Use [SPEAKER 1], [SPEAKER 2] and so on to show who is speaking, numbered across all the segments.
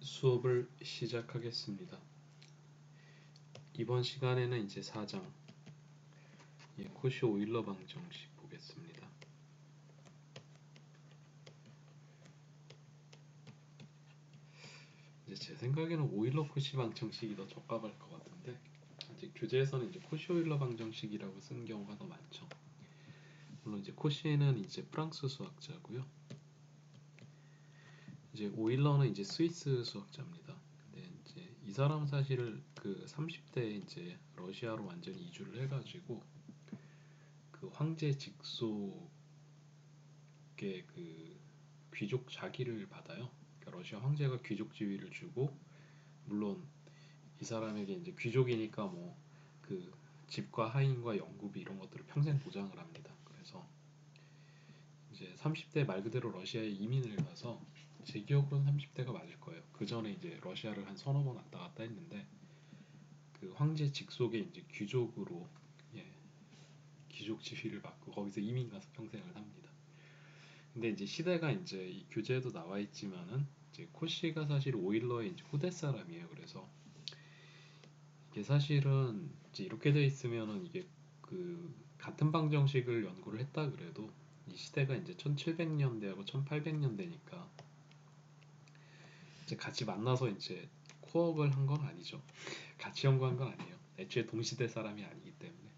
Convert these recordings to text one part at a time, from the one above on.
[SPEAKER 1] 수업을 시작하겠습니다. 이번 시간에는 이제 4장 코시 오일러 방정식 보겠습니다. 이제 제 생각에는 오일러 코시 방정식이 더 적합할 것 같은데, 아직 교재에서는 이제 코시 오일러 방정식이라고 쓴 경우가 더 많죠. 물론 이제 코시는 이제 프랑스 수학자고요. 이제 오일러는 이제 스위스 수학자입니다. 근데 이제 이 사람은 사실 그 30대에 이제 러시아로 완전히 이주를 해가지고 그 황제 직속의 그 귀족 자기를 받아요. 그러니까 러시아 황제가 귀족 지위를 주고, 물론 이 사람에게 이제 귀족이니까 뭐 그 집과 하인과 영구비 이런 것들을 평생 보장을 합니다. 그래서 이제 30대 말 그대로 러시아에 이민을 가서, 제 기억으로는 30대가 맞을 거예요. 그 전에 이제 러시아를 한 서너 번 왔다 갔다 했는데, 그 황제 직속의 이제 귀족으로, 예, 귀족 지위를 받고 거기서 이민 가서 평생을 삽니다. 근데 이제 시대가 이제 이 교재에도 나와 있지만은, 이제 코시가 사실 오일러의 이제 후대 사람이에요. 그래서 이게 사실은 이제 이렇게 돼 있으면은, 이게 그 같은 방정식을 연구를 했다 그래도 이 시대가 이제 1700년대하고 1800년대니까 이제 같이 만나서 이제 코업을 한 건 아니죠. 같이 연구한 건 아니에요. 애초에 동시대 사람이 아니기 때문에.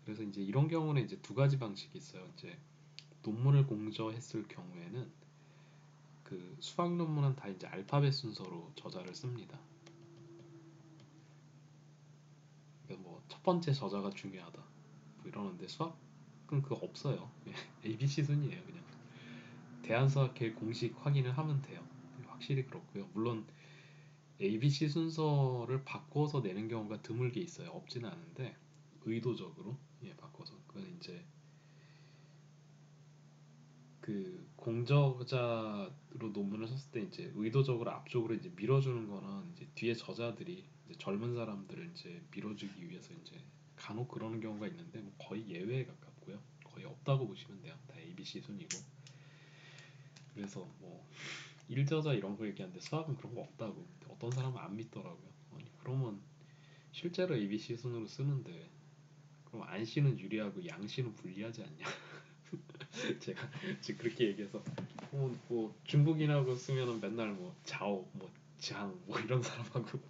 [SPEAKER 1] 그래서 이제 이런 경우는 이제 두 가지 방식이 있어요. 이제 논문을 공저했을 경우에는 그 수학 논문은 다 이제 알파벳 순서로 저자를 씁니다. 그러니까 뭐 첫 번째 저자가 중요하다 뭐 이러는데, 수학은 그거 없어요. ABC 순이에요. 그냥 대한수학회 공식 확인을 하면 돼요. 확실히 그렇고요. 물론 ABC 순서를 바꿔서 내는 경우가 드물게 있어요. 없지는 않은데 의도적으로 바꿔서, 그건 이제 그 공저자로 논문을 썼을 때 이제 의도적으로 앞쪽으로 이제 밀어주는 거는, 이제 뒤에 저자들이 이제 젊은 사람들을 이제 밀어주기 위해서 이제 간혹 그러는 경우가 있는데, 뭐 거의 예외에 가깝고요. 거의 없다고 보시면 돼요. 다 ABC 순이고. 그래서 뭐 일저자 이런 거 얘기하는데 수학은 그런 거 없다고. 어떤 사람은 안 믿더라고요. 아니 그러면 실제로 ABC 순으로 쓰는데 그럼 안 씨는 유리하고 양 씨는 불리하지 않냐? 제가 지금 그렇게 얘기해서, 뭐 중국인하고 쓰면은 맨날 뭐 자오, 뭐 장, 뭐 이런 사람하고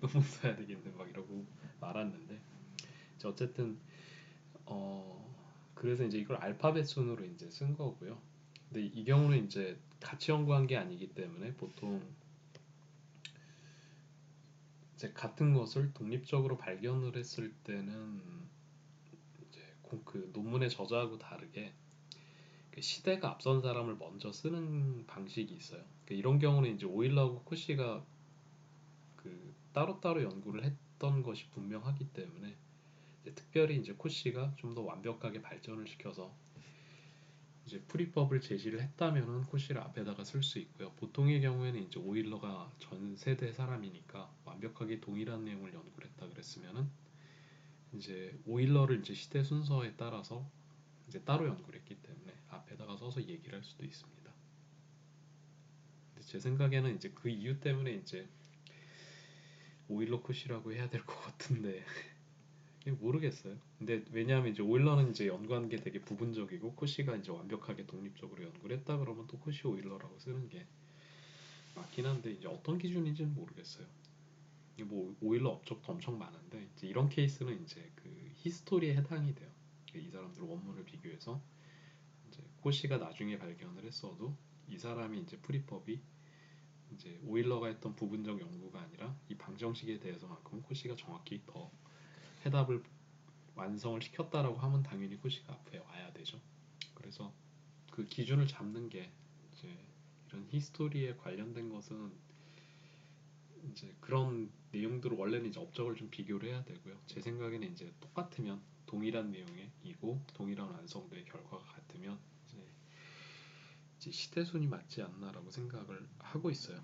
[SPEAKER 1] 논문 써야 되겠네 막 이러고 말았는데, 이제 어쨌든 그래서 이제 이걸 알파벳 순으로 이제 쓴 거고요. 근데 이 경우는 이제 같이 연구한 게 아니기 때문에, 보통 이제 같은 것을 독립적으로 발견을 했을 때는 이제 그 논문의 저자하고 다르게 그 시대가 앞선 사람을 먼저 쓰는 방식이 있어요. 이런 경우는 이제 오일러하고 코시가 그 따로따로 연구를 했던 것이 분명하기 때문에, 이제 특별히 이제 코시가 좀 더 완벽하게 발전을 시켜서 이제 풀이법을 제시를 했다면은 코시를 앞에다가 쓸 수 있고요. 보통의 경우에는 이제 오일러가 전 세대 사람이니까 완벽하게 동일한 내용을 연구를 했다 그랬으면은, 이제 오일러를 이제 시대 순서에 따라서 이제 따로 연구를 했기 때문에 앞에다가 써서 얘기를 할 수도 있습니다. 근데 제 생각에는 이제 그 이유 때문에 이제 오일러 컷이라고 해야 될 것 같은데 모르겠어요. 근데 왜냐하면 이제 오일러는 이제 연구한 게 되게 부분적이고, 코시가 이제 완벽하게 독립적으로 연구를 했다 그러면 또 코시 오일러라고 쓰는 게 맞긴 한데, 이제 어떤 기준인지는 모르겠어요. 이게 뭐 오일러 업적도 엄청 많은데, 이제 이런 케이스는 이제 그 히스토리에 해당이 돼요. 이 사람들 원문을 비교해서 이제 코시가 나중에 발견을 했어도 이 사람이 이제 풀이법이 이제 오일러가 했던 부분적 연구가 아니라 이 방정식에 대해서만큼 코시가 정확히 더 해답을 완성을 시켰다라고 하면 당연히 코시가 앞에 와야 되죠. 그래서 그 기준을 잡는 게 이제 이런 히스토리에 관련된 것은 이제 그런 내용들을 원래는 이제 업적을 좀 비교를 해야 되고요. 제 생각에는 이제 똑같으면 동일한 내용이고 동일한 완성도의 결과가 같으면 이제 시대순이 맞지 않나라고 생각을 하고 있어요.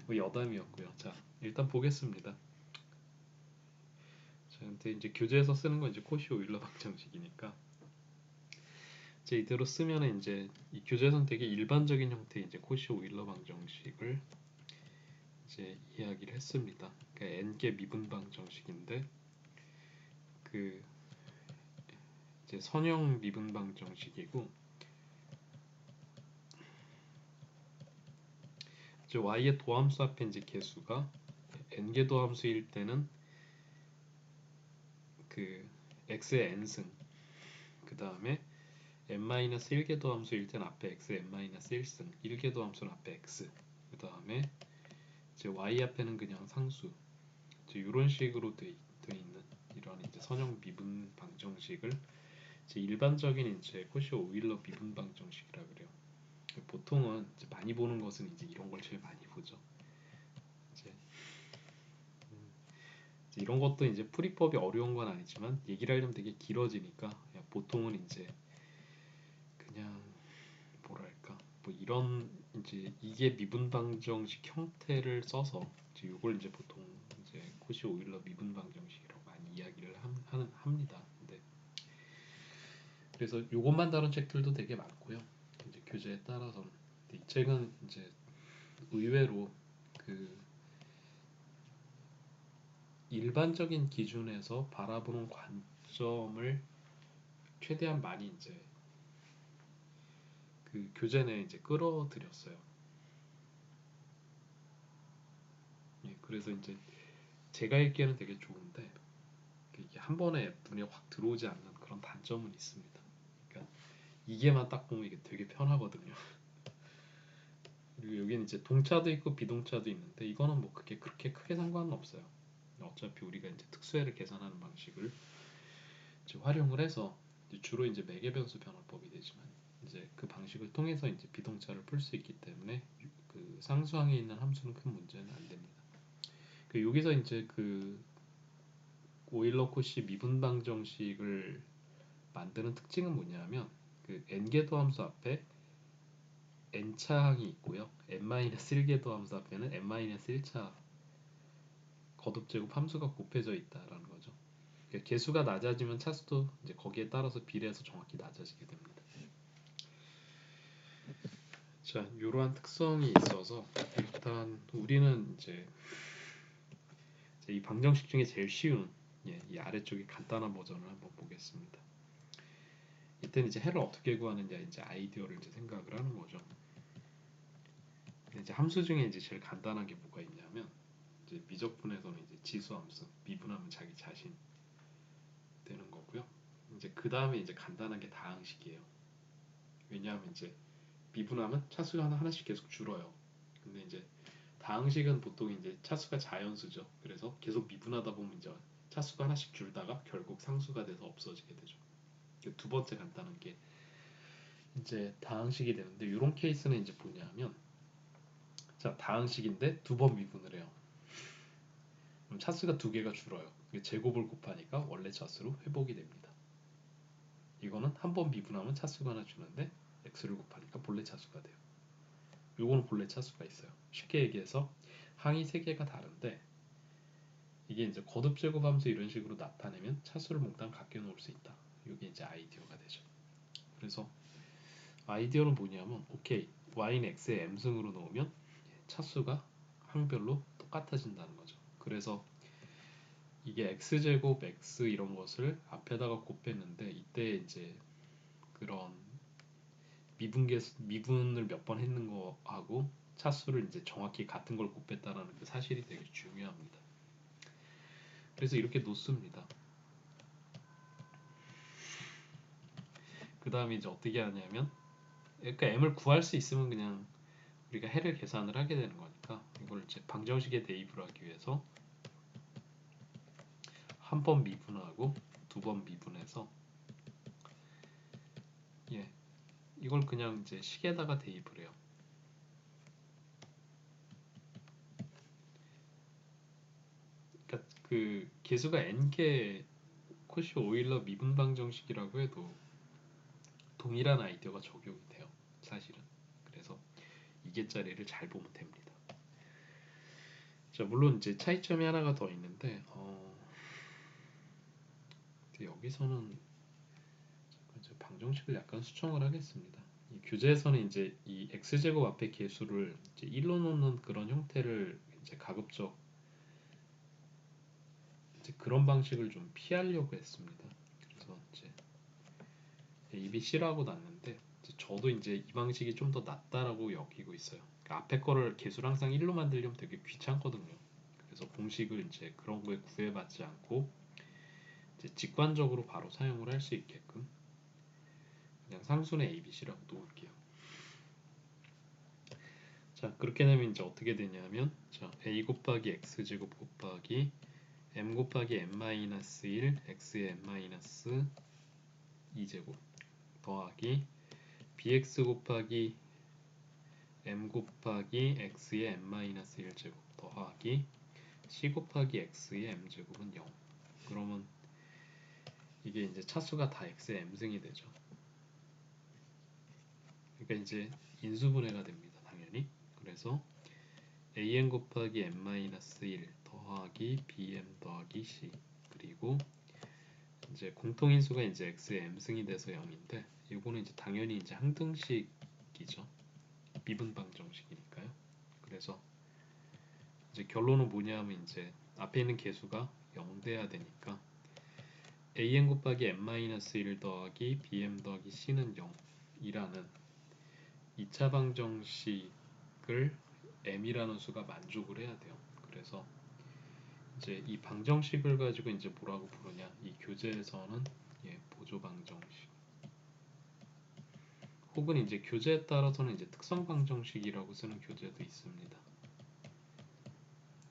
[SPEAKER 1] 뭐 여담이었고요. 자, 일단 보겠습니다. 자, 근데 이제 교재에서 쓰는 건 이제 코시 오일러 방정식이니까, 이제 이대로 쓰면은 이제 이 교재 선택의 일반적인 형태의 이제 코시 오일러 방정식을 이제 이야기를 했습니다. 그러니까 n개 미분 방정식인데 그 이제 선형 미분 방정식이고 이제 y의 도함수 앞에 이제 개수가 n개 도함수일 때는 그 x의 n승 그 다음에 n-1개 도함수일 때는 앞에 x n-1승 1개 도함수는 앞에 x 그 다음에 이제 y 앞에는 그냥 상수 이제 이런 식으로 돼 있는 이런 이제 선형 미분 방정식을 이제 일반적인 이제 코시 오일러 미분 방정식이라 그래요. 보통은 이제 많이 보는 것은 이제 이런 걸 제일 많이 보죠. 이제, 이제 이런 것도 이제 풀이법이 어려운 건 아니지만 얘기를 하려면 되게 길어지니까 보통은 이제 그냥 뭐랄까 뭐 이런 이제 이게 미분 방정식 형태를 써서 이제 이걸 이제 보통 이제 코시 오일러 미분 방정식이라고 많이 이야기를 합니다. 근데 그래서 요것만 다룬 책들도 되게 많고요. 이제 교재에 따라서는 근데 이 책은 이제 의외로 그 일반적인 기준에서 바라보는 관점을 최대한 많이 이제 그 교재 내에 이제 끌어들였어요. 예, 그래서 이제 제가 읽기에는 되게 좋은데 이게 한 번에 눈에 확 들어오지 않는 그런 단점은 있습니다. 그러니까 이게만 딱 보면 이게 되게 편하거든요. 그리고 여기는 이제 동차도 있고 비동차도 있는데 이거는 뭐 그게 그렇게 크게 상관은 없어요. 어차피 우리가 이제 특수해를 계산하는 방식을 이제 활용을 해서 이제 주로 이제 매개변수 변환법이 되지만 이제 그 방식을 통해서 이제 비동차를 풀 수 있기 때문에 그 상수항에 있는 함수는 큰 문제는 안 됩니다. 그 여기서 이제 그 오일러-코시 미분 방정식을 만드는 특징은 뭐냐면 그 n개도 함수 앞에 n차 항이 있고요. n-1개도 함수 앞에는 n-1차 거듭제곱 함수가 곱해져 있다라는 거죠. 그러니까 개수가 낮아지면 차수도 이제 거기에 따라서 비례해서 정확히 낮아지게 됩니다. 자, 이러한 특성이 있어서 일단 우리는 이제 이 방정식 중에 제일 쉬운 이 아래쪽에 간단한 버전을 한번 보겠습니다. 이때는 이제 해를 어떻게 구하느냐 이제 아이디어를 이제 생각을 하는 거죠. 이제 함수 중에 이제 제일 간단한 게 뭐가 있냐면 이제 미적분에서는 이제 지수함수 미분하면 자기 자신 되는 거고요. 이제 그 다음에 이제 간단한 게 다항식이에요. 왜냐하면 이제 미분하면 차수가 하나씩 계속 줄어요. 근데 이제 다항식은 보통 이제 차수가 자연수죠. 그래서 계속 미분하다 보면 이제 차수가 하나씩 줄다가 결국 상수가 돼서 없어지게 되죠. 두 번째 간단한 게 이제 다항식이 되는데 이런 케이스는 이제 뭐냐면 자 다항식인데 두 번 미분을 해요. 그럼 차수가 두 개가 줄어요. 제곱을 곱하니까 원래 차수로 회복이 됩니다. 이거는 한 번 미분하면 차수가 하나 주는데 x를 곱하니까 본래 차수가 돼요. 요거는 본래 차수가 있어요. 쉽게 얘기해서 항이 세 개가 다른데 이게 이제 거듭제곱 함수 이런 식으로 나타내면 차수를 몽땅 갖게 놓을 수 있다. 이게 이제 아이디어가 되죠. 그래서 아이디어는 뭐냐면 오케이 y는 x의 m승으로 놓으면 차수가 항별로 똑같아진다는 거죠. 그래서 이게 x제곱 x 이런 것을 앞에다가 곱했는데 이때 이제 그런 미분을 몇 번 했는 거하고 차수를 이제 정확히 같은 걸 곱했다라는 그 사실이 되게 중요합니다. 그래서 이렇게 놓습니다. 그 다음에 이제 어떻게 하냐면 그러니까 m을 구할 수 있으면 그냥 우리가 해를 계산을 하게 되는 거니까 이걸 이제 방정식에 대입을 하기 위해서 한 번 미분하고 두 번 미분해서 이걸 그냥 이제 식에다가 대입을 해요. 그러니까 그 개수가 n개 코시 오일러 미분 방정식이라고 해도 동일한 아이디어가 적용이 돼요. 사실은. 그래서 이게 자리를 잘 보면 됩니다. 자, 물론 이제 차이점이 하나가 더 있는데 여기서는 방정식을 약간 수정을 하겠습니다. 이 교재에서는 이제 이 x제곱 앞에 개수를 이제 1로 놓는 그런 형태를 이제 가급적 이제 그런 방식을 좀 피하려고 했습니다. 그래서 이제 ABC라고 놨는데 저도 이제 이 방식이 좀 더 낫다라고 여기고 있어요. 그러니까 앞에 거를 개수를 항상 1로 만들려면 되게 귀찮거든요. 그래서 공식을 이제 그런 거에 구애받지 않고 이제 직관적으로 바로 사용을 할 수 있게끔 그냥 상수의 ABC라고 놓을게요. 자, 그렇게 되면 이제 어떻게 되냐면 자, a 곱하기 x제곱 곱하기 m 곱하기 n-1 x의 n-2제곱 더하기 bx 곱하기 m 곱하기 x의 n-1제곱 더하기 c 곱하기 x의 m제곱은 0. 그러면 이게 이제 차수가 다 x의 m승이 되죠. 그러니까 이제 인수분해가 됩니다. 당연히. 그래서 an 곱하기 n-1 더하기 bm 더하기 c 그리고 이제 공통인수가 이제 x의 m승이 돼서 0인데 이거는 이제 당연히 이제 항등식이죠. 미분방정식이니까요. 그래서 이제 결론은 뭐냐면 이제 앞에 있는 개수가 0 돼야 되니까 an 곱하기 n-1 더하기 bm 더하기 c는 0이라는 2차 방정식을 m이라는 수가 만족을 해야 돼요. 그래서 이제 이 방정식을 가지고 이제 뭐라고 부르냐? 이 교재에서는 보조 방정식 혹은 이제 교재에 따라서는 이제 특성 방정식이라고 쓰는 교재도 있습니다.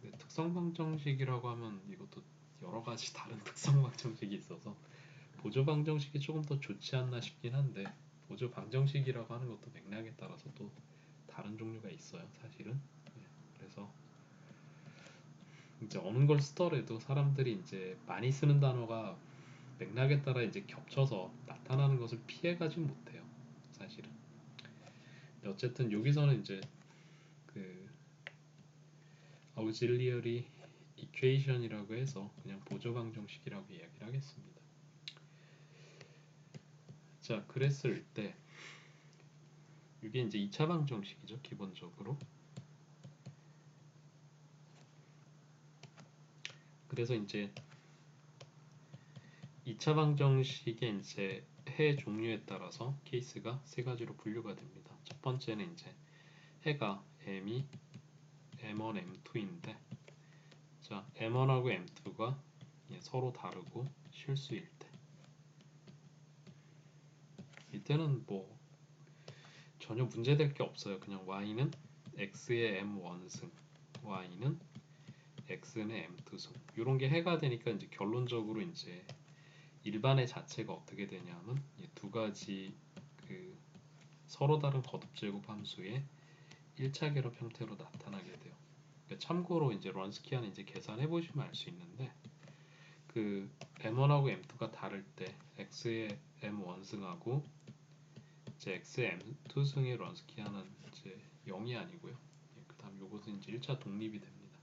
[SPEAKER 1] 근데 특성 방정식이라고 하면 이것도 여러 가지 다른 특성 방정식이 있어서 보조 방정식이 조금 더 좋지 않나 싶긴 한데 보조 방정식이라고 하는 것도 맥락에 따라서 또 다른 종류가 있어요, 사실은. 그래서 이제 어느 걸 쓰더라도 사람들이 이제 많이 쓰는 단어가 맥락에 따라 이제 겹쳐서 나타나는 것을 피해가진 못해요, 사실은. 어쨌든 여기서는 이제 그 auxiliary equation이라고 해서 그냥 보조 방정식이라고 이야기를 하겠습니다. 자, 그랬을 때 이게 이제 2차 방정식이죠, 기본적으로. 그래서 이제 2차 방정식의 이제 해 종류에 따라서 케이스가 세 가지로 분류가 됩니다. 첫 번째는 이제 해가 m이 m1, m2인데 자, m1하고 m2가 서로 다르고 실수일 때 이때는 뭐 전혀 문제될 게 없어요. 그냥 y는 x의 m1승, y는 x는 m2승 이런 게 해가 되니까 이제 결론적으로 이제 일반의 자체가 어떻게 되냐면 두 가지 그 서로 다른 거듭제곱 함수의 1차 결합 형태로 나타나게 돼요. 그러니까 참고로 이제 런스키아는 이제 계산해 보시면 알 수 있는데 그 m1하고 m2가 다를 때 x의 m1승하고 이제 x의 m2승의 런스키아는 이제 0이 아니고요. 그다음 요것은 이제 1차 독립이 됩니다.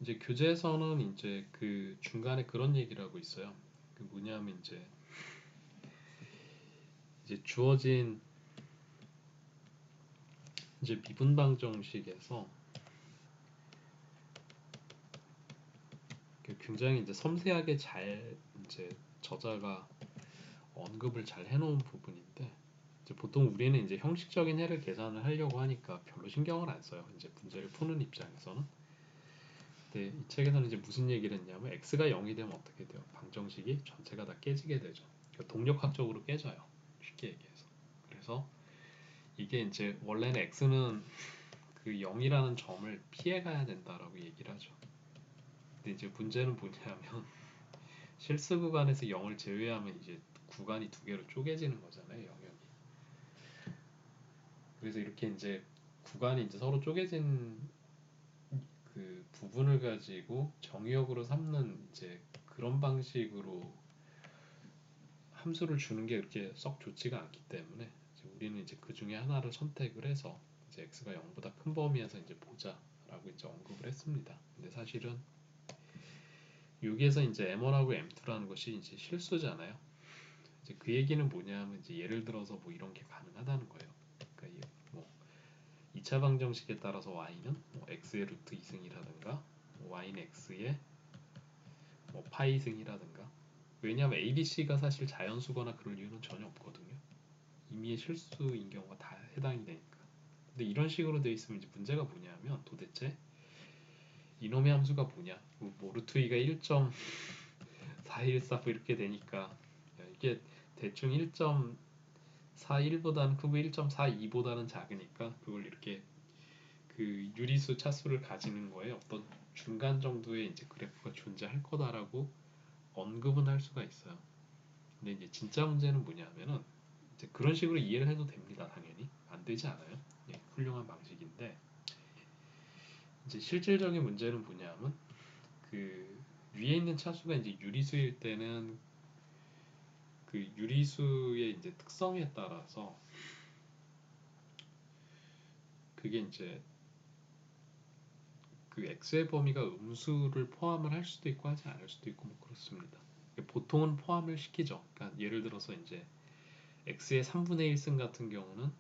[SPEAKER 1] 이제 교재에서는 이제 그 중간에 그런 얘기를 하고 있어요. 그 뭐냐면 이제 주어진 이제 미분방정식에서 굉장히 이제 섬세하게 잘 이제 저자가 언급을 잘 해놓은 부분인데 이제 보통 우리는 이제 형식적인 해를 계산을 하려고 하니까 별로 신경을 안 써요. 이제 문제를 푸는 입장에서는. 근데 이 책에서는 이제 무슨 얘기를 했냐면 x가 0이 되면 어떻게 돼요? 방정식이 전체가 다 깨지게 되죠. 그러니까 동력학적으로 깨져요. 쉽게 얘기해서. 그래서 이게 이제 원래는 x는 그 0이라는 점을 피해가야 된다라고 얘기를 하죠. 근데 이제 문제는 뭐냐면 실수 구간에서 0을 제외하면 이제 구간이 두 개로 쪼개지는 거잖아요, 영역이. 그래서 이렇게 이제 구간이 이제 서로 쪼개진 그 부분을 가지고 정의역으로 삼는 이제 그런 방식으로 함수를 주는 게 그렇게 썩 좋지가 않기 때문에 이제 우리는 이제 그 중에 하나를 선택을 해서 이제 x가 0보다 큰 범위에서 이제 보자라고 이제 언급을 했습니다. 근데 사실은 여기에서 이제 m1하고 m2라는 것이 이제 실수잖아요. 이제 그 얘기는 뭐냐면 이제 예를 들어서 뭐 이런 게 가능하다는 거예요. 그러니까 뭐 2차 방정식에 따라서 y는 뭐 x의 루트 2승이라든가 y는 x의 뭐 파이 승이라든가. 왜냐하면 a, b, c가 사실 자연수거나 그럴 이유는 전혀 없거든요. 임의의 실수인 경우가 다 해당이 되니까. 근데 이런 식으로 돼 있으면 이제 문제가 뭐냐면 도대체 이놈의 함수가 뭐냐? 뭐 루트 2가 1.414 이렇게 되니까 이게 대충 1.41보다는 크고 1.42보다는 작으니까 그걸 이렇게 그 유리수 차수를 가지는 거에 어떤 중간 정도의 이제 그래프가 존재할 거다라고 언급은 할 수가 있어요. 근데 이제 진짜 문제는 뭐냐면은 이제 그런 식으로 이해를 해도 됩니다. 당연히 안 되지 않아요. 예, 훌륭한 방식인데 이제 실질적인 문제는 뭐냐면 그 위에 있는 차수가 이제 유리수일 때는 그 유리수의 이제 특성에 따라서 그게 이제 그 x의 범위가 음수를 포함을 할 수도 있고 하지 않을 수도 있고 뭐 그렇습니다. 보통은 포함을 시키죠. 그러니까 예를 들어서 이제 x의 3분의 1승 같은 경우는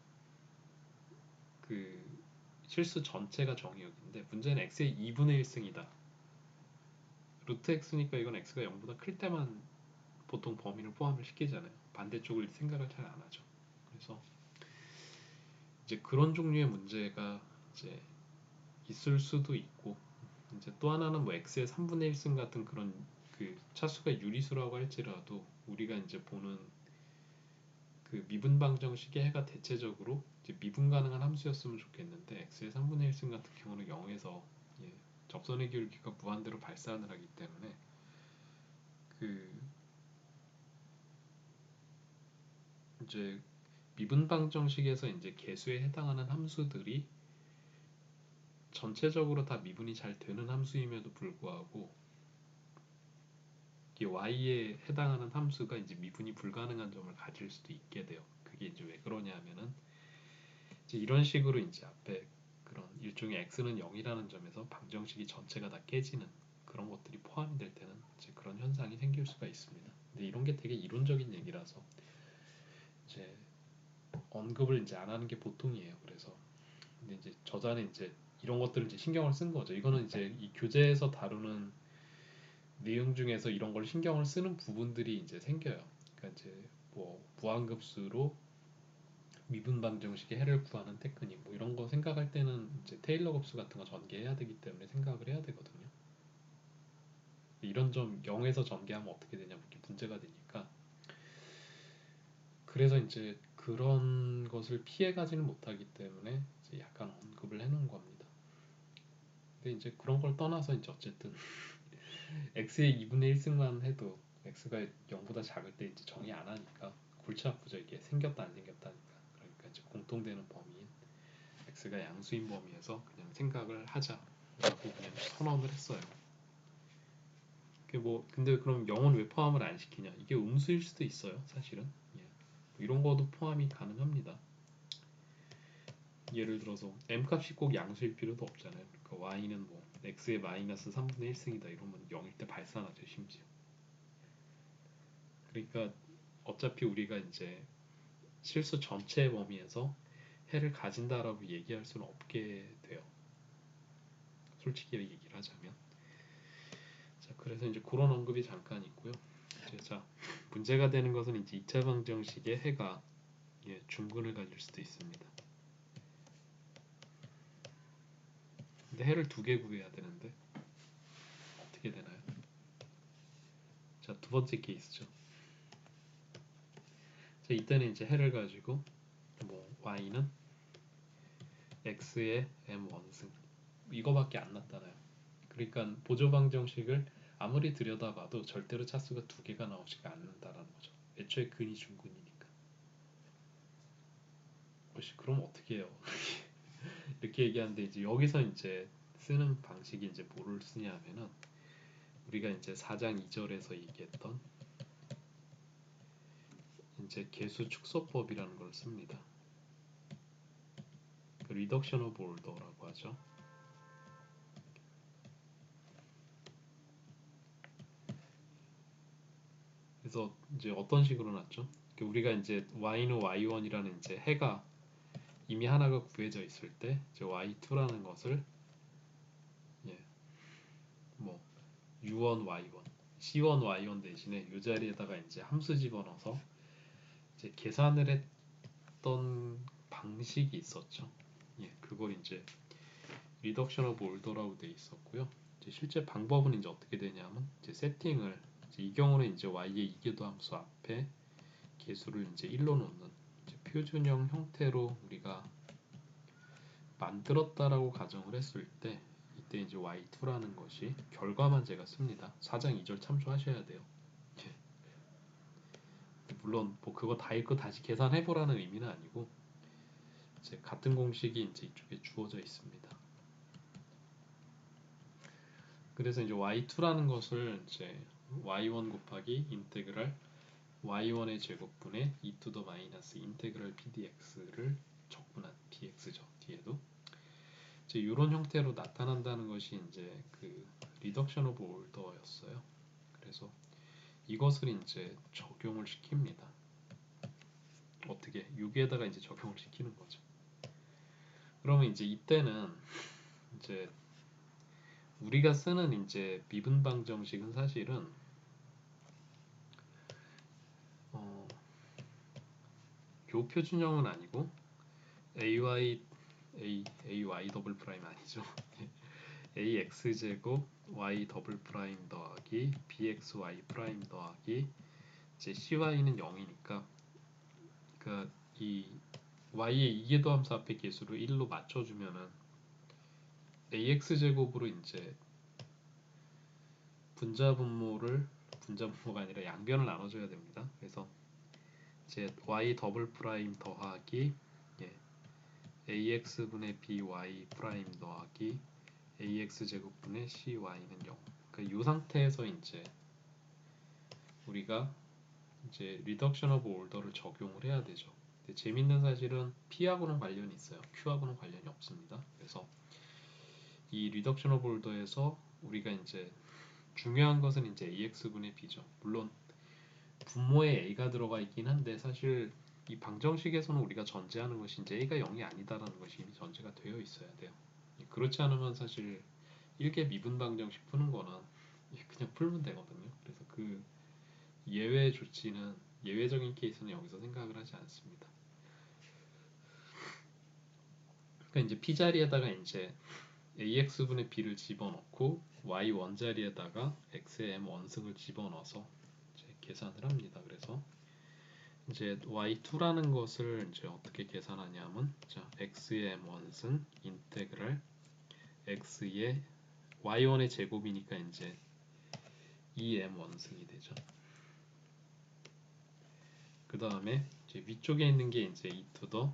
[SPEAKER 1] 그 실수 전체가 정의역인데 문제는 x의 2분의 1승이다. 루트 x니까 이건 x가 0보다 클 때만 보통 범위를 포함을 시키잖아요. 반대쪽을 생각을 잘 안 하죠. 그래서 이제 그런 종류의 문제가 이제 있을 수도 있고 이제 또 하나는 뭐 x의 3분의 1승 같은 그런 그 차수가 유리수라고 할지라도 우리가 이제 보는 그 미분 방정식의 해가 대체적으로 이제 미분 가능한 함수였으면 좋겠는데 x의 3분의 1승 같은 경우는 0에서 예, 접선의 기울기가 무한대로 발산을 하기 때문에 그 이제 미분 방정식에서 이제 개수에 해당하는 함수들이 전체적으로 다 미분이 잘 되는 함수임에도 불구하고 이게 y에 해당하는 함수가 이제 미분이 불가능한 점을 가질 수도 있게 돼요. 그게 이제 왜 그러냐면은 이제 이런 식으로 이제 앞에 그런 일종의 x는 0이라는 점에서 방정식이 전체가 다 깨지는 그런 것들이 포함이 될 때는 이제 그런 현상이 생길 수가 있습니다. 근데 이런 게 되게 이론적인 얘기라서 이제 언급을 이제 안 하는 게 보통이에요. 그래서 근데 이제 저자는 이제 이런 것들을 이제 신경을 쓴 거죠. 이거는 이제 이 교재에서 다루는 내용 중에서 이런 걸 신경을 쓰는 부분들이 이제 생겨요. 그러니까 이제 뭐 무한급수로 미분 방정식의 해를 구하는 테크닉 뭐 이런 거 생각할 때는 이제 테일러 급수 같은 거 전개해야 되기 때문에 생각을 해야 되거든요. 이런 점 0에서 전개하면 어떻게 되냐면 이게 문제가 되니까 그래서 이제 그런 것을 피해 가지는 못하기 때문에 이제 약간 언급을 해놓은 겁니다. 근데 이제 그런 걸 떠나서 이제 어쨌든 x의 2분의 1승만 해도 x가 0보다 작을 때 이제 정의 안 하니까 골치 아프죠. 이게 생겼다 안 생겼다니까. 그러니까 이제 공통되는 범위인 x가 양수인 범위에서 그냥 생각을 하자라고 그냥 선언을 했어요. 그게 뭐 근데 그럼 0은 왜 포함을 안 시키냐? 이게 음수일 수도 있어요. 사실은 예. 뭐 이런 것도 포함이 가능합니다. 예를 들어서 m 값이 꼭 양수일 필요도 없잖아요. 그러니까 y는 뭐 x의 마이너스 3분의 1승이다 이러면 0일 때 발산하죠 심지어. 그러니까 어차피 우리가 이제 실수 전체의 범위에서 해를 가진다라고 얘기할 수는 없게 돼요. 솔직히 얘기를 하자면. 자, 그래서 이제 그런 언급이 잠깐 있고요. 자, 문제가 되는 것은 이제 2차 방정식의 해가 예, 중근을 가질 수도 있습니다. 근데 해를 두 개 구해야 되는데 어떻게 되나요? 자, 두 번째 케이스죠. 자, 이때는 이제 해를 가지고 뭐 y는 x의 m1승 이거밖에 안 나타나요. 그러니까 보조 방정식을 아무리 들여다봐도 절대로 차수가 두 개가 나오지가 않는다라는 거죠. 애초에 근이 중근이니까. 혹시 그럼 어떻게 해요? 이렇게 얘기하는데 이제 여기서 이제 쓰는 방식이 이제 뭐를 쓰냐면은 우리가 이제 4장 2절에서 얘기했던 이제 개수 축소법이라는 걸 씁니다. 그 리덕션 오브 올더라고 하죠. 그래서 이제 어떤 식으로 났죠? 우리가 이제 y는 y1이라는 이제 해가 이미 하나가 구해져 있을 때 이제 y2라는 것을 예, 뭐 u1 y1, c1 y1 대신에 이 자리에다가 이제 함수 집어넣어서 이제 계산을 했던 방식이 있었죠. 예, 그걸 이제 리덕션 오브 올더라고 돼 있었고요. 이제 실제 방법은 이제 어떻게 되냐면 이제 세팅을 이제 이 경우는 이제 y의 이계도 함수 앞에 개수를 이제 1로 놓는 이제 표준형 형태로 우리가 만들었다라고 가정을 했을 때 이때 이제 y2라는 것이 결과만 제가 씁니다. 4장 2절 참조하셔야 돼요. 물론 뭐 그거 다 읽고 다시 계산해 보라는 의미는 아니고 이제 같은 공식이 이제 이쪽에 주어져 있습니다. 그래서 이제 y2라는 것을 이제 y1 곱하기 인테그랄 y1의 제곱분의 e to the 마이너스 인테그랄 pdx를 적분한 dx죠. 뒤에도 이제 이런 형태로 나타난다는 것이 이제 그 리덕션 오브 올더였어요. 그래서 이것을 이제 적용을 시킵니다. 어떻게 6에다가 이제 적용을 시키는 거죠. 그러면 이제 이때는 이제 우리가 쓰는 이제 미분방 정식은 사실은 요 표준형은 아니고 ay 더블 프라임 아니죠. ax 제곱 y 더블 프라임 더하기 bxy 프라임 더하기 이제 cy는 0이니까 그러니까 이 y의 이계도 함수 앞에 개수를 1로 맞춰주면은 ax 제곱으로 이제 분자분모가 아니라 양변을 나눠줘야 됩니다. 그래서 이제 y 더블 프라임 더하기 예, ax분의 by 프라임 더하기 ax 제곱분의 cy는 0. 그러니까 이 상태에서 이제 우리가 이제 리덕션 오브 올더를 적용을 해야 되죠. 근데 재밌는 사실은 P하고는 관련이 있어요. Q하고는 관련이 없습니다. 그래서 이 리덕션 오브 올더에서 우리가 이제 중요한 것은 이제 AX분의 B죠. 물론 분모에 A가 들어가 있긴 한데 사실 이 방정식에서는 우리가 전제하는 것이 이제 A가 0이 아니다라는 것이 이미 전제가 되어 있어야 돼요. 그렇지 않으면 사실 1개 미분 방정식 푸는 거는 그냥 풀면 되거든요. 그래서 그 예외 조치는 예외적인 케이스는 여기서 생각을 하지 않습니다. 그러니까 이제 P 자리에다가 이제 AX분의 B를 집어넣고 Y 원자리에다가 X의 M 원승을 집어넣어서 이제 계산을 합니다. 그래서 이제 Y2라는 것을 이제 어떻게 계산하냐면 자, X의 M 원승 인테그랄 X의 Y1의 제곱이니까 이제 2M 원승이 되죠. 그 다음에 위쪽에 있는 게 이제 e to the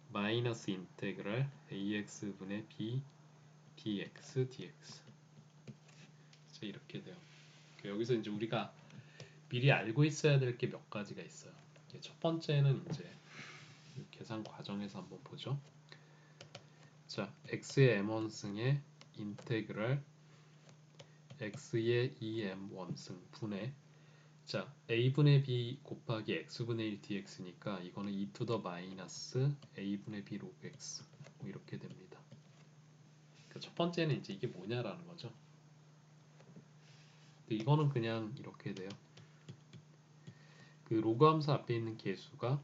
[SPEAKER 1] 마이너스 인테그랄 ax분의 b dx dx 이렇게 돼요. 여기서 이제 우리가 미리 알고 있어야 될 게 몇 가지가 있어요. 첫 번째는 이제 계산 과정에서 한번 보죠. 자, x의 m 원승의 인테그랄 x의 2m 원승 분의 자, a분의 b 곱하기 x분의 1 dx니까 이거는 e to the 마이너스 a분의 b log x 뭐 이렇게 됩니다. 그러니까 첫 번째는 이제 이게 뭐냐라는 거죠. 근데 이거는 그냥 이렇게 돼요. 그 로그 함수 앞에 있는 개수가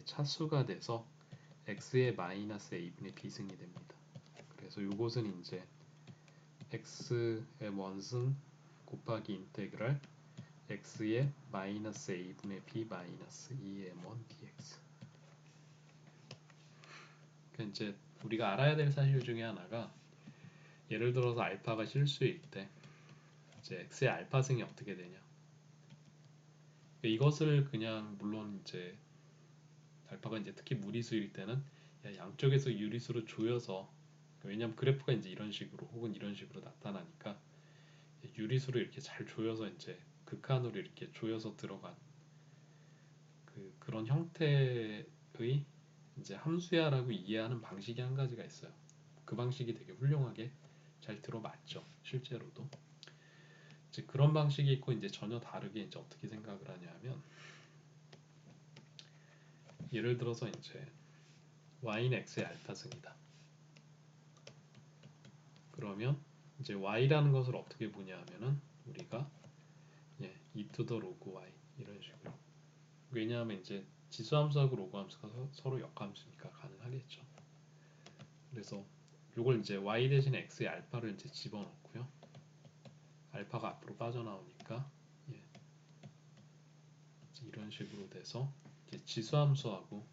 [SPEAKER 1] 차수가 돼서 x의 마이너스 a분의 b승이 됩니다. 그래서 이것은 이제 x의 원승 곱하기 인테그랄 x의 마이너스 a분의 b 마이너스 2m1 dx. 그러니까 이제 우리가 알아야 될 사실 중에 하나가 예를 들어서 알파가 실수일 때 이제 x의 알파승이 어떻게 되냐. 그러니까 이것을 그냥 물론 이제 알파가 이제 특히 무리수일 때는 양쪽에서 유리수로 조여서 왜냐면 그래프가 이제 이런 식으로 혹은 이런 식으로 나타나니까 유리수로 이렇게 잘 조여서 이제 극한으로 이렇게 조여서 들어간 그런 형태의 이제 함수야라고 이해하는 방식이 한 가지가 있어요. 그 방식이 되게 훌륭하게 잘 들어맞죠. 실제로도. 이제 그런 방식이 있고 이제 전혀 다르게 이제 어떻게 생각을 하냐면 예를 들어서 이제 y는 x의 알파승이다. 그러면 이제 y라는 것을 어떻게 보냐 하면은 우리가 e to the log y 이런 식으로 왜냐하면 이제 지수함수하고 로그함수가 서로 역함수니까 가능하겠죠. 그래서 이걸 이제 y 대신에 x의 알파를 이제 집어넣고요. 알파가 앞으로 빠져나오니까 이런 식으로 돼서 이제 지수함수하고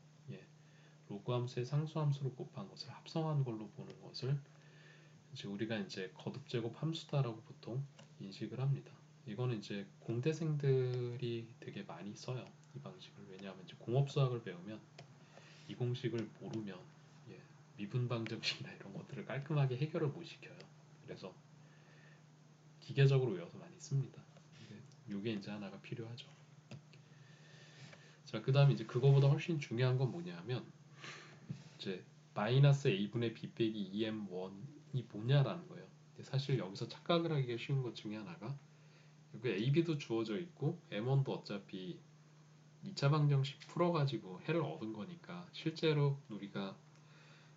[SPEAKER 1] 로그함수의 상수함수를 곱한 것을 합성한 걸로 보는 것을 이제 우리가 이제 거듭제곱 함수다라고 보통 인식을 합니다. 이거는 이제 공대생들이 되게 많이 써요. 이 방식을. 왜냐하면 이제 공업수학을 배우면 이 공식을 모르면 미분방정식이나 이런 것들을 깔끔하게 해결을 못 시켜요. 그래서 기계적으로 외워서 많이 씁니다. 이게 이제 하나가 필요하죠. 자, 그다음에 이제 그거보다 훨씬 중요한 건 뭐냐면 이제 마이너스 a분의 b 빼기 2m1이 뭐냐라는 거예요. 사실 여기서 착각을 하기가 쉬운 것 중에 하나가 여기 ab도 주어져 있고 m1도 어차피 2차 방정식 풀어가지고 해를 얻은 거니까 실제로 우리가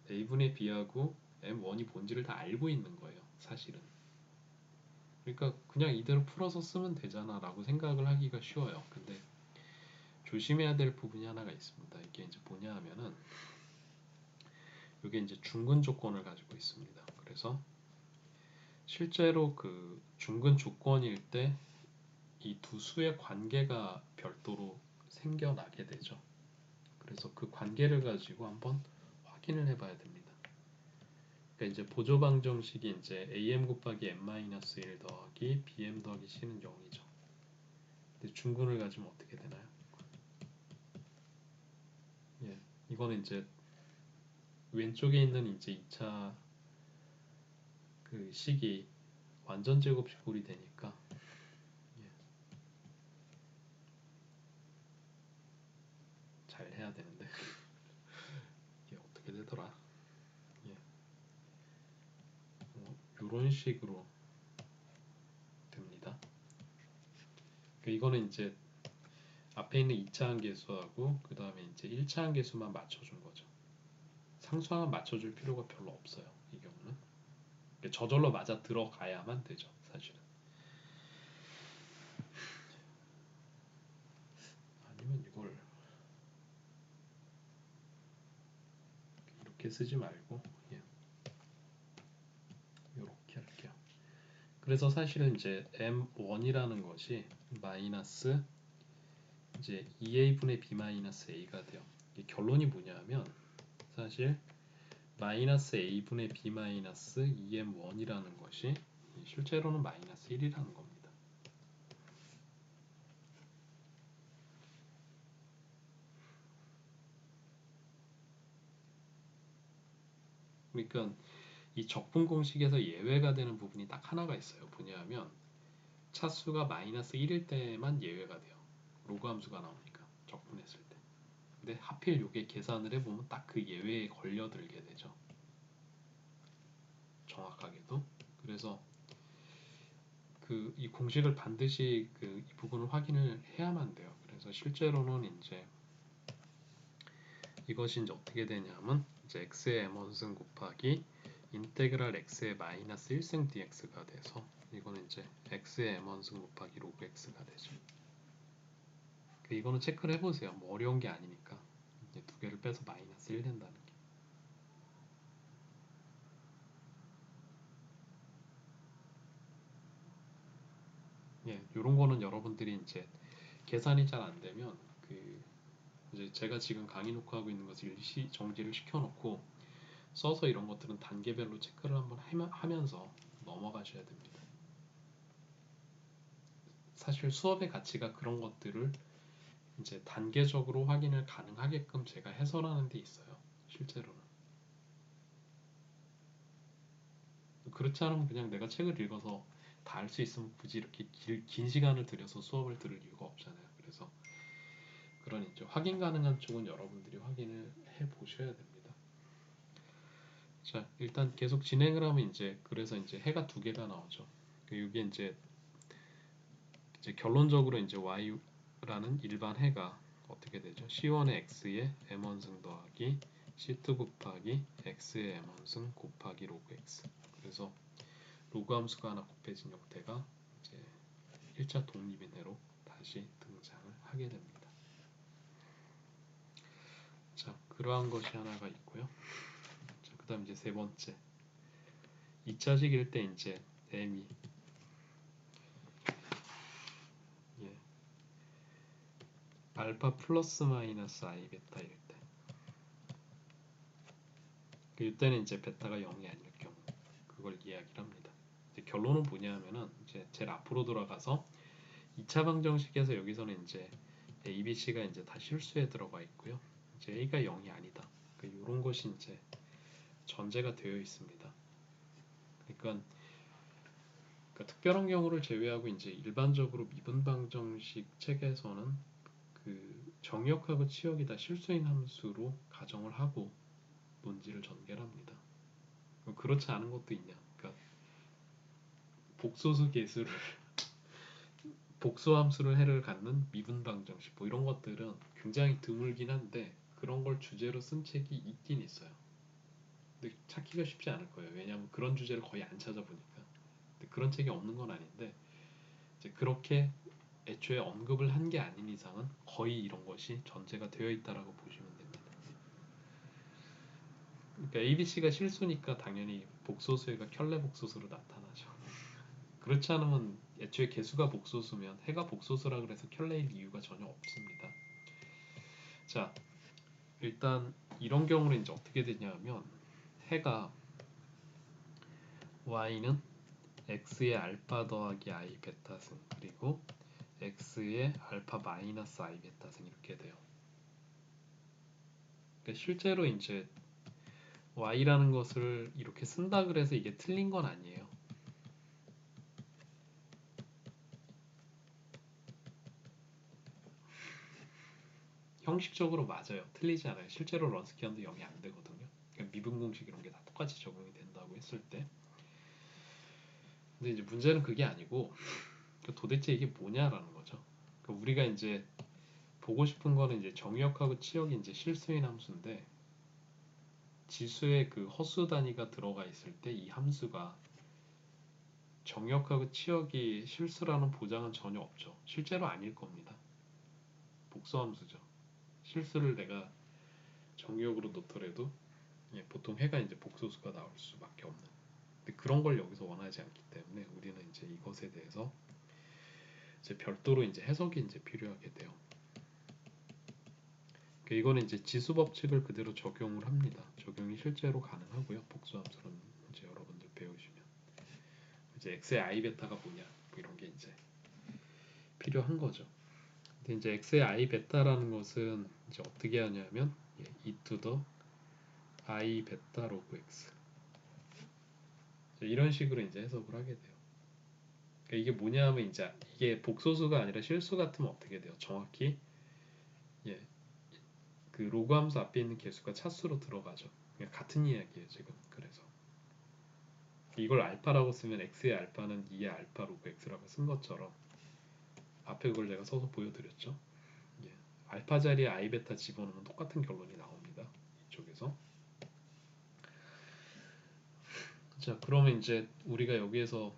[SPEAKER 1] a분의 b하고 m1이 본질을 다 알고 있는 거예요. 사실은. 그러니까 그냥 이대로 풀어서 쓰면 되잖아 라고 생각을 하기가 쉬워요. 근데 조심해야 될 부분이 하나가 있습니다. 이게 이제 뭐냐 하면은 이게 이제 중근 조건을 가지고 있습니다. 그래서 실제로 그 중근 조건일 때 이 두 수의 관계가 별도로 생겨나게 되죠. 그래서 그 관계를 가지고 한번 확인을 해봐야 됩니다. 그러니까 이제 보조방정식이 이제 am 곱하기 m-1 더하기 bm 더하기 c는 0이죠. 근데 중근을 가지면 어떻게 되나요? 이거는 이제 왼쪽에 있는 이제 2차 그 식이 완전 제곱식꼴이 되니까 잘 해야 되는데 이게 어떻게 되더라? 이런 식으로 됩니다. 이거는 이제 앞에 있는 2차 함계수하고 그 다음에 이제 1차 함계수만 맞춰준 거죠. 상수항은 맞춰줄 필요가 별로 없어요. 이 경우는 저절로 맞아 들어가야만 되죠. 사실은. 아니면 이걸 이렇게 쓰지 말고 이렇게 할게요. 그래서 사실은 이제 m1이라는 것이 마이너스 이제 2a분의 b 마이너스 a가 돼요. 이 결론이 뭐냐면 사실 마이너스 a분의 b 마이너스 2m1이라는 것이 실제로는 마이너스 1이라는 겁니다. 그러니까 이 적분 공식에서 예외가 되는 부분이 딱 하나가 있어요. 뭐냐면 차수가 마이너스 1일 때만 예외가 돼요. 로그 함수가 나오니까 적분했을 때. 근데 하필 이게 계산을 해보면 딱 그 예외에 걸려들게 되죠. 정확하게도. 그래서 그 이 공식을 반드시 그 이 부분을 확인을 해야만 돼요. 그래서 실제로는 이제 이것이 이제 어떻게 되냐면 이제 x의 m원승 곱하기 인테그랄 x의 마이너스 1승 dx가 돼서 이거는 이제 x의 m원승 곱하기 로그 x가 되죠. 이거는 체크를 해보세요. 뭐 어려운 게 아니니까. 이제 두 개를 빼서 마이너스 1 된다는 게. 이런 거는 여러분들이 이제 계산이 잘 안 되면 그 이제 제가 지금 강의 녹화하고 있는 것을 일시 정지를 시켜놓고 써서 이런 것들은 단계별로 체크를 한번 하면서 넘어가셔야 됩니다. 사실 수업의 가치가 그런 것들을 이제 단계적으로 확인을 가능하게끔 제가 해설하는 데 있어요. 실제로는. 그렇지 않으면 그냥 내가 책을 읽어서 다 알 수 있으면 굳이 이렇게 긴 시간을 들여서 수업을 들을 이유가 없잖아요. 그래서 그런 이제 확인 가능한 쪽은 여러분들이 확인을 해 보셔야 됩니다. 자, 일단 계속 진행을 하면 이제 그래서 이제 해가 두 개가 나오죠. 이게 이제 이제 결론적으로 이제 y라는 일반 해가 어떻게 되죠? C1의 x의 m원승 더하기 C2 곱하기 x의 m원승 곱하기 로그 x. 그래서 로그 함수가 하나 곱해진 형태가 이제 1차 독립인해로 다시 등장을 하게 됩니다. 자, 그러한 것이 하나가 있고요. 자, 그다음 이제 세 번째. 2차식일 때 이제 m이 예, 알파 플러스 마이너스 i 베타일 때, 이때는 이제 베타가 0이 아닐 경우 그걸 이야기를 합니다. 이제 결론은 뭐냐면은 이제 제일 앞으로 돌아가서 2차 방정식에서 여기서는 이제 A, B, C가 이제 다 실수에 들어가 있고요. 이제 A가 0이 아니다. 이런 것이 이제 전제가 되어 있습니다. 그러니까 특별한 경우를 제외하고 이제 일반적으로 미분 방정식 책에서는 그 정역하고 치역이 다 실수인 함수로 가정을 하고 논지를 전개합니다. 그렇지 않은 것도 있냐? 그러니까 복소수 계수를 복소함수를 해를 갖는 미분 방정식 뭐 이런 것들은 굉장히 드물긴 한데 그런 걸 주제로 쓴 책이 있긴 있어요. 근데 찾기가 쉽지 않을 거예요. 왜냐하면 그런 주제를 거의 안 찾아보니까. 근데 그런 책이 없는 건 아닌데 이제 그렇게 애초에 언급을 한 게 아닌 이상은 거의 이런 것이 전제가 되어 있다라고 보시면 됩니다. 그러니까 ABC가 실수니까 당연히 복소수해가 켤레 복소수로 나타나죠. 그렇지 않으면 애초에 개수가 복소수면 해가 복소수라 그래서 켤레일 이유가 전혀 없습니다. 자, 일단 이런 경우는 이제 어떻게 되냐면 해가 y는 x의 알파 더하기 i 베타승 그리고 x의 알파 마이너스 i 베타승 이렇게 돼요. 그러니까 실제로 이제 y라는 것을 이렇게 쓴다 그래서 이게 틀린 건 아니에요. 형식적으로 맞아요. 틀리지 않아요. 실제로 런스키안도 0이 안 되거든요. 그러니까 미분 공식 이런 게 다 똑같이 적용이 된다고 했을 때. 근데 이제 문제는 그게 아니고 도대체 이게 뭐냐라는 거죠. 그러니까 우리가 이제 보고 싶은 거는 이제 정역하고 치역이 이제 실수인 함수인데 지수에 그 허수 단위가 들어가 있을 때 이 함수가 정역하고 치역이 실수라는 보장은 전혀 없죠. 실제로 아닐 겁니다. 복수함수죠. 실수를 내가 정역으로 놓더라도 보통 해가 이제 복소수가 나올 수밖에 없는. 근데 그런 걸 여기서 원하지 않기 때문에 우리는 이제 이것에 대해서 이제 별도로 이제 해석이 이제 필요하게 돼요. 이거는 이제 지수 법칙을 그대로 적용을 합니다. 적용이 실제로 가능하고요. 복수함수는 이제 여러분들 배우시면 이제 x의 i 베타가 뭐냐 뭐 이런 게 이제 필요한 거죠. 근데 이제 x의 i 베타라는 것은 이제 어떻게 하냐면 e to the i 베타 로그 x 이런 식으로 이제 해석을 하게 돼요. 그러니까 이게 뭐냐면 이제 이게 복소수가 아니라 실수 같으면 어떻게 돼요? 정확히 예, 그 로그 함수 앞에 있는 개수가 차수로 들어가죠. 그러니까 같은 이야기예요 지금. 그래서 이걸 알파라고 쓰면 x의 알파는 2의 알파 로그 x라고 쓴 것처럼 앞에 그걸 제가 써서 보여드렸죠. 예, 알파 자리에 i 베타 집어넣으면 똑같은 결론이 나옵니다. 이쪽에서. 자, 그러면 이제 우리가 여기에서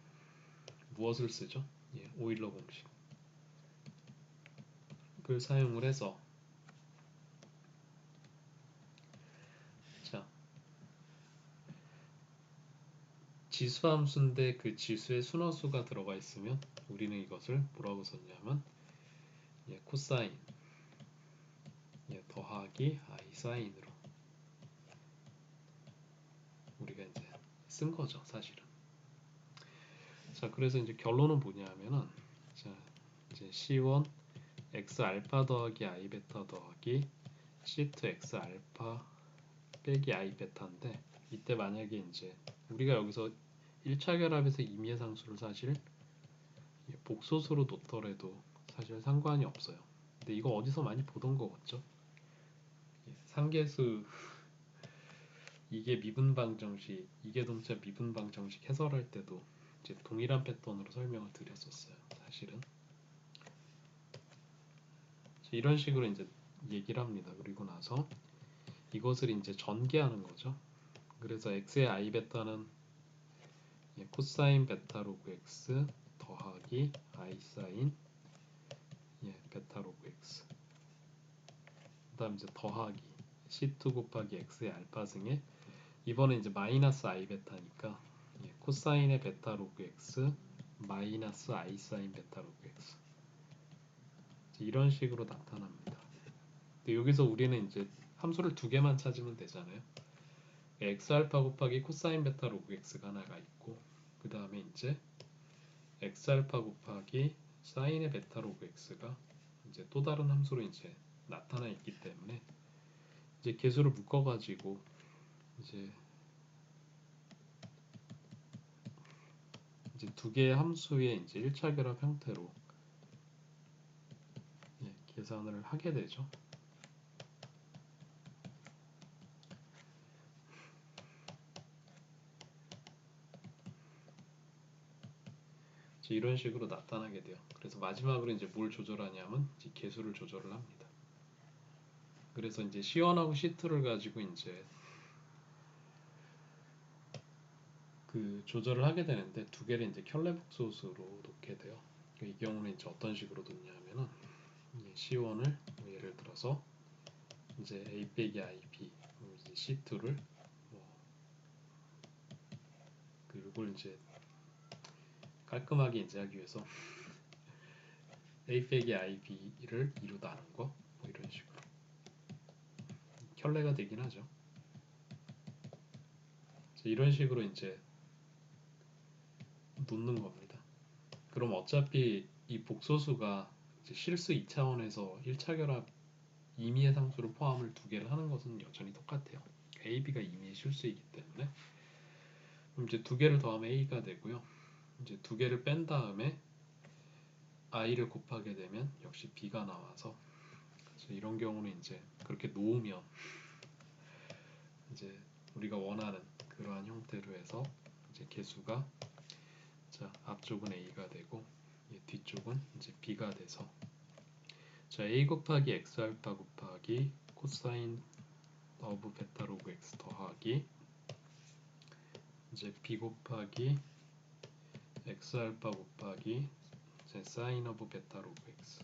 [SPEAKER 1] 무엇을 쓰죠? 오일러 공식을 사용을 해서 자, 지수 함수인데 그 지수에 순허수가 들어가 있으면 우리는 이것을 뭐라고 썼냐면 코사인 더하기 i 사인으로 우리가 이제 쓴 거죠, 사실은. 자, 그래서 이제 결론은 뭐냐면은 자, 이제 C1 x 알파 더하기 i 베타 더하기 C2 x 알파 빼기 i 베타인데 이때 만약에 이제 우리가 여기서 1차 결합에서 임의의 상수를 사실 복소수로 놓더라도 사실 상관이 없어요. 근데 이거 어디서 많이 보던 거 같죠? 상계수 이게 미분 방정식 이계동차 미분 방정식 해설할 때도 이제 동일한 패턴으로 설명을 드렸었어요. 사실은 이런 식으로 이제 얘기를 합니다. 그리고 나서 이것을 이제 전개하는 거죠. 그래서 x의 i 베타는 코사인 베타 로그 x 더하기 i 사인 베타 로그 x. 그다음 이제 더하기 c2 곱하기 x의 알파 승에 이번에 이제 마이너스 i 베타니까 코사인의 베타 로그 x 마이너스 i 사인 베타 로그 x. 이런 식으로 나타납니다. 근데 여기서 우리는 이제 함수를 두 개만 찾으면 되잖아요. x 알파 곱하기 코사인 베타 로그 x가 하나가 있고, 그 다음에 이제 x 알파 곱하기 사인의 베타 로그 x가 이제 또 다른 함수로 이제 나타나 있기 때문에 이제 개수를 묶어가지고 이제 두 개의 함수의 이제 1차 결합 형태로 계산을 하게 되죠. 이런 식으로 나타나게 돼요. 그래서 마지막으로 이제 뭘 조절하냐면 이제 개수를 조절을 합니다. 그래서 이제 C1하고 C2를 가지고 이제 그 조절을 하게 되는데 두 개를 이제 켤레복소수로 놓게 돼요. 이 경우는 이제 어떤 식으로 놓냐면은 C1을 예를 들어서 이제 A 빼기 IB 이제 C2를 그걸 이제 깔끔하게 이제 하기 위해서 A 빼기 IB를 2로 나눈 거 이런 식으로 켤레가 되긴 하죠. 이런 식으로 이제 놓는 겁니다. 그럼 어차피 이 복소수가 이제 실수 2차원에서 1차 결합 임의의 상수를 포함을 두 개를 하는 것은 여전히 똑같아요. A, B가 임의의 실수이기 때문에 그럼 이제 두 개를 더하면 A가 되고요. 이제 두 개를 뺀 다음에 I를 곱하게 되면 역시 B가 나와서 이런 경우는 이제 그렇게 놓으면 이제 우리가 원하는 그러한 형태로 해서 이제 개수가 자 앞쪽은 A가 되고 뒤쪽은 이제 B가 돼서 자 A 곱하기 X 알파 곱하기 코사인 어브 베타 로그 X 더하기 이제 B 곱하기 X 알파 곱하기 이제 사인 어브 베타 로그 X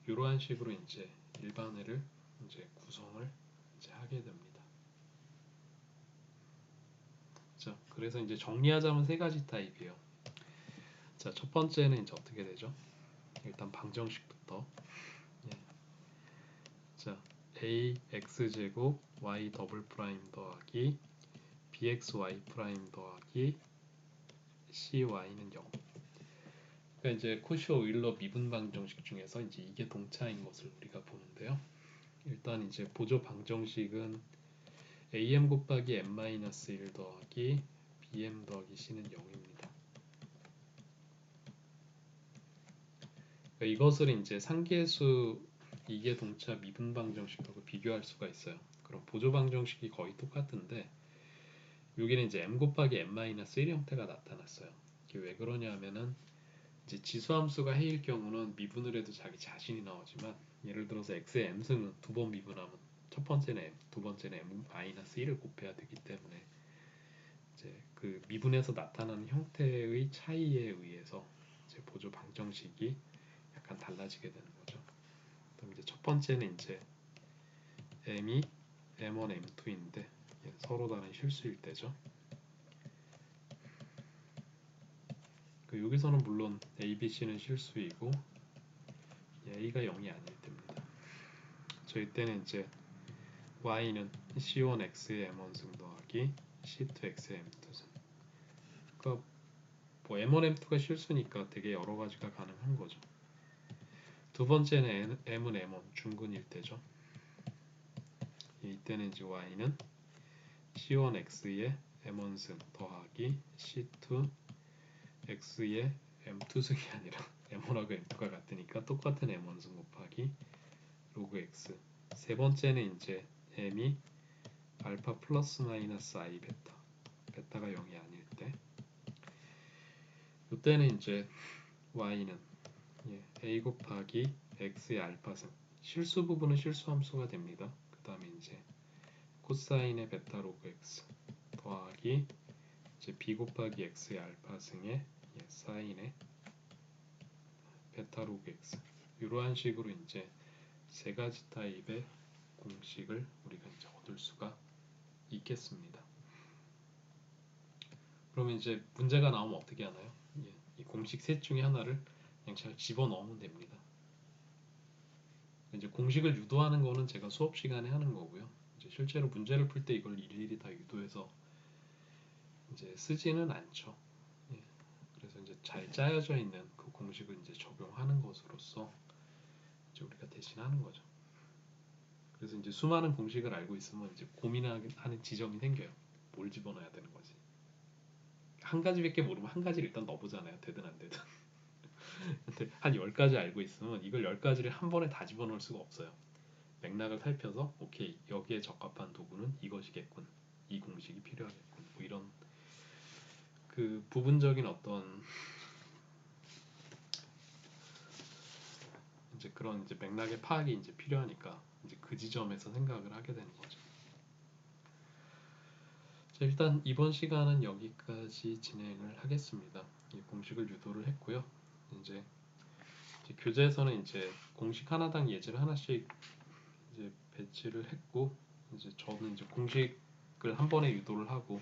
[SPEAKER 1] 이러한 식으로 이제 일반회를 이제 구성을 이제 하게 됩니다. 자, 그래서 이제 정리하자면 세 가지 타입이에요. 자, 첫 번째는 이제 어떻게 되죠? 일단 방정식부터. 자, ax 제곱 y 더블 프라임 더하기 bxy 프라임 더하기 cy는 0. 그러니까 이제 코시 오일러 미분 방정식 중에서 이제 이게 동차인 것을 우리가 보는데요. 일단 이제 보조 방정식은 am 곱하기 m-1 더하기 bm 더하기 c는 0입니다. 그러니까 이것을 이제 상계수 이계 동차 미분 방정식하고 비교할 수가 있어요. 그럼 보조 방정식이 거의 똑같은데 여기는 이제 m 곱하기 m-1 형태가 나타났어요. 이게 왜 그러냐면은 이제 지수함수가 해일 경우는 미분을 해도 자기 자신이 나오지만 예를 들어서 x의 m승은 두 번 미분하면 첫 번째는 m, 두 번째는 m-1을 곱해야 되기 때문에 이제 그 미분에서 나타나는 형태의 차이에 의해서 이제 보조 방정식이 약간 달라지게 되는 거죠. 그럼 이제 첫 번째는 이제 m이 m1, m2인데 서로 다른 실수일 때죠. 여기서는 물론 a, b, c는 실수이고 a가 0이 아닐 때입니다. 저희 때는 이제 y는 c1x의 m1승 더하기 c2x의 m2승. 그러니까 뭐 m1, m2가 실수니까 되게 여러 가지가 가능한 거죠. 두 번째는 m은 m1 중근일 때죠. 이때는 이제 y는 c1x의 m1승 더하기 c2x의 m2승이 아니라 m1하고 m2가 같으니까 똑같은 m1승 곱하기 로그 x. 세 번째는 이제 m이 알파 플러스 마이너스 i 베타, 베타가 0이 아닐 때. 이때는 이제 y는 a 곱하기 x의 알파승 실수 부분은 실수 함수가 됩니다. 그 다음에 이제 코사인의 베타 로그 x 더하기 이제 b 곱하기 x의 알파승의 사인의 베타 로그 x 이러한 식으로 이제 세 가지 타입의 공식을 우리가 이제 얻을 수가 있겠습니다. 그러면 이제 문제가 나오면 어떻게 하나요? 이 공식 셋 중에 하나를 그냥 잘 집어넣으면 됩니다. 이제 공식을 유도하는 거는 제가 수업 시간에 하는 거고요. 이제 실제로 문제를 풀 때 이걸 일일이 다 유도해서 이제 쓰지는 않죠. 예, 그래서 이제 잘 짜여져 있는 그 공식을 이제 적용하는 것으로서 이제 우리가 대신하는 거죠. 그래서 이제 수많은 공식을 알고 있으면 이제 고민하는 지점이 생겨요. 뭘 집어넣어야 되는 거지? 한 가지밖에 모르면 한 가지를 일단 넣어보잖아요. 되든 안 되든. 근데 한 10가지 알고 있으면 이걸 10가지를 한 번에 다 집어넣을 수가 없어요. 맥락을 살펴서 오케이 여기에 적합한 도구는 이것이겠군. 이 공식이 필요하겠군. 뭐 이런 그 부분적인 어떤 이제 그런 이제 맥락의 파악이 이제 필요하니까 이제 그 지점에서 생각을 하게 되는 거죠. 자, 일단 이번 시간은 여기까지 진행을 하겠습니다. 이 공식을 유도를 했고요. 이제, 이제 교재에서는 이제 공식 하나당 예제를 하나씩 이제 배치를 했고 이제 저는 이제 공식을 한 번에 유도를 하고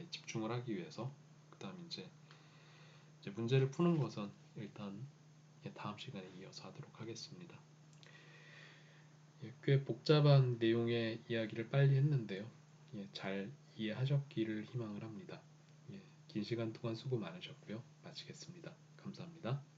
[SPEAKER 1] 집중을 하기 위해서 그다음 이제 문제를 푸는 것은 일단 다음 시간에 이어서 하도록 하겠습니다. 꽤 복잡한 내용의 이야기를 빨리 했는데요. 잘 이해하셨기를 희망을 합니다. 긴 시간 동안 수고 많으셨고요. 마치겠습니다. 감사합니다.